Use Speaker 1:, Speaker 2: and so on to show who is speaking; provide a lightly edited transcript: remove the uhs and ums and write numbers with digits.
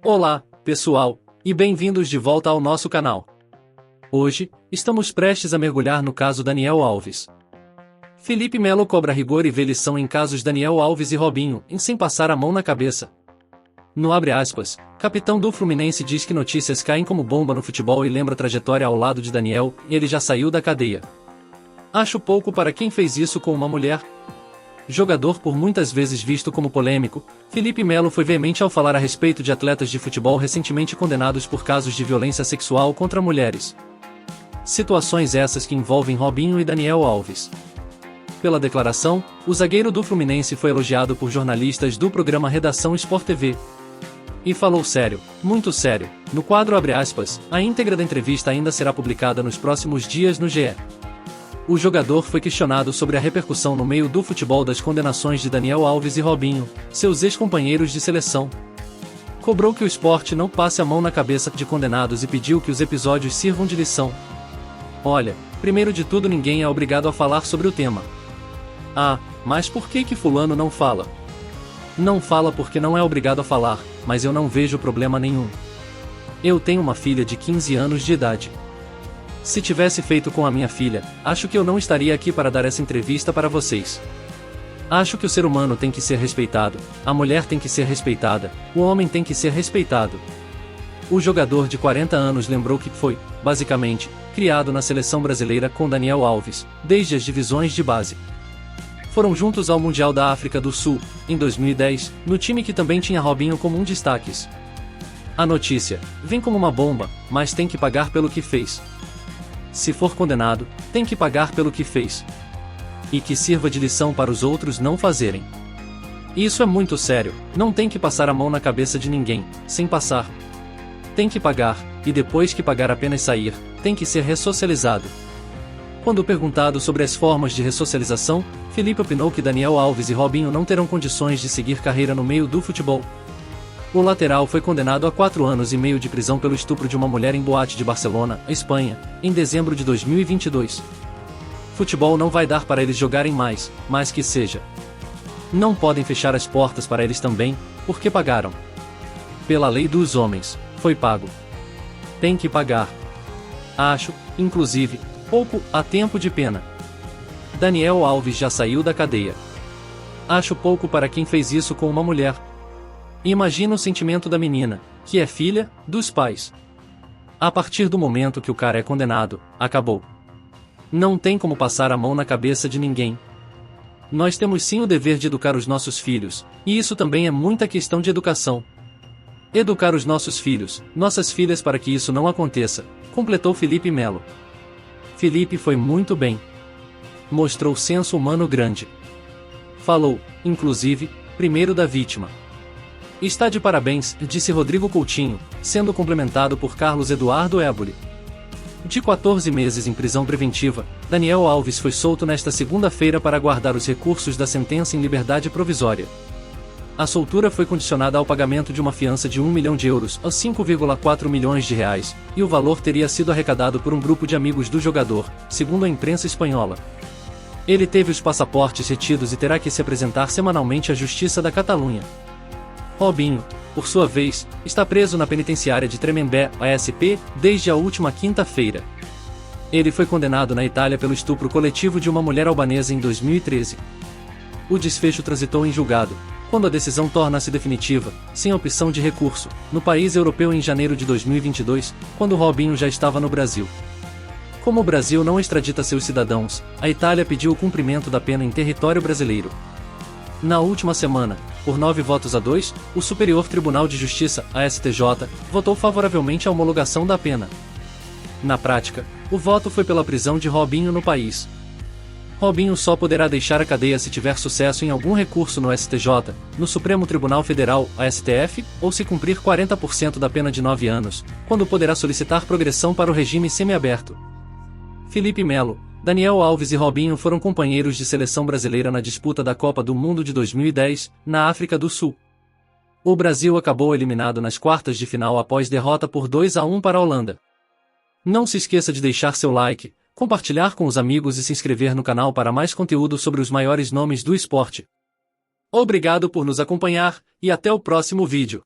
Speaker 1: Olá, pessoal, e bem-vindos de volta ao nosso canal. Hoje, estamos prestes a mergulhar no caso Daniel Alves. Felipe Melo cobra rigor e vê lição em casos Daniel Alves e Robinho, sem passar a mão na cabeça. No abre aspas, capitão do Fluminense diz que notícias caem como bomba no futebol e lembra a trajetória ao lado de Daniel, e ele já saiu da cadeia. Acho pouco para quem fez isso com uma mulher. Jogador por muitas vezes visto como polêmico, Felipe Melo foi veemente ao falar a respeito de atletas de futebol recentemente condenados por casos de violência sexual contra mulheres. Situações essas que envolvem Robinho e Daniel Alves. Pela declaração, o zagueiro do Fluminense foi elogiado por jornalistas do programa Redação Sport TV. E falou sério, muito sério, no quadro abre aspas, a íntegra da entrevista ainda será publicada nos próximos dias no GE. O jogador foi questionado sobre a repercussão no meio do futebol das condenações de Daniel Alves e Robinho, seus ex-companheiros de seleção. Cobrou que o esporte não passe a mão na cabeça de condenados e pediu que os episódios sirvam de lição. Olha, primeiro de tudo ninguém é obrigado a falar sobre o tema. Ah, mas por que fulano não fala? Não fala porque não é obrigado a falar, mas eu não vejo problema nenhum. Eu tenho uma filha de 15 anos de idade. Se tivesse feito com a minha filha, acho que eu não estaria aqui para dar essa entrevista para vocês. Acho que o ser humano tem que ser respeitado, a mulher tem que ser respeitada, o homem tem que ser respeitado. O jogador de 40 anos lembrou que foi, basicamente, criado na seleção brasileira com Daniel Alves, desde as divisões de base. Foram juntos ao Mundial da África do Sul, em 2010, no time que também tinha Robinho como um destaques. A notícia vem como uma bomba, mas tem que pagar pelo que fez. Se for condenado, tem que pagar pelo que fez. E que sirva de lição para os outros não fazerem. Isso é muito sério, não tem que passar a mão na cabeça de ninguém, sem passar. Tem que pagar, e depois que pagar apenas sair, tem que ser ressocializado. Quando perguntado sobre as formas de ressocialização, Felipe opinou que Daniel Alves e Robinho não terão condições de seguir carreira no meio do futebol. O lateral foi condenado a 4 anos e meio de prisão pelo estupro de uma mulher em boate de Barcelona, Espanha, em dezembro de 2022. Futebol não vai dar para eles jogarem mais, mas que seja. Não podem fechar as portas para eles também, porque pagaram. Pela lei dos homens, foi pago. Tem que pagar. Acho, inclusive, pouco a tempo de pena. Daniel Alves já saiu da cadeia. Acho pouco para quem fez isso com uma mulher. Imagina o sentimento da menina, que é filha dos pais. A partir do momento que o cara é condenado, acabou. Não tem como passar a mão na cabeça de ninguém. Nós temos sim o dever de educar os nossos filhos, e isso também é muita questão de educação. Educar os nossos filhos, nossas filhas para que isso não aconteça, completou Felipe Melo. Felipe foi muito bem. Mostrou senso humano grande. Falou, inclusive, primeiro da vítima. Está de parabéns, disse Rodrigo Coutinho, sendo complementado por Carlos Eduardo Éboli. De 14 meses em prisão preventiva, Daniel Alves foi solto nesta segunda-feira para aguardar os recursos da sentença em liberdade provisória. A soltura foi condicionada ao pagamento de uma fiança de 1 milhão de euros, a 5,4 milhões de reais, e o valor teria sido arrecadado por um grupo de amigos do jogador, segundo a imprensa espanhola. Ele teve os passaportes retidos e terá que se apresentar semanalmente à Justiça da Catalunha. Robinho, por sua vez, está preso na penitenciária de Tremembé, ASP, desde a última quinta-feira. Ele foi condenado na Itália pelo estupro coletivo de uma mulher albanesa em 2013. O desfecho transitou em julgado, quando a decisão torna-se definitiva, sem opção de recurso, no país europeu em janeiro de 2022, quando Robinho já estava no Brasil. Como o Brasil não extradita seus cidadãos, a Itália pediu o cumprimento da pena em território brasileiro. Na última semana, por 9-2, o Superior Tribunal de Justiça, a STJ, votou favoravelmente à homologação da pena. Na prática, o voto foi pela prisão de Robinho no país. Robinho só poderá deixar a cadeia se tiver sucesso em algum recurso no STJ, no Supremo Tribunal Federal, a STF, ou se cumprir 40% da pena de 9 anos, quando poderá solicitar progressão para o regime semiaberto. Felipe Melo, Daniel Alves e Robinho foram companheiros de seleção brasileira na disputa da Copa do Mundo de 2010, na África do Sul. O Brasil acabou eliminado nas quartas de final após derrota por 2-1 para a Holanda. Não se esqueça de deixar seu like, compartilhar com os amigos e se inscrever no canal para mais conteúdo sobre os maiores nomes do esporte. Obrigado por nos acompanhar, e até o próximo vídeo.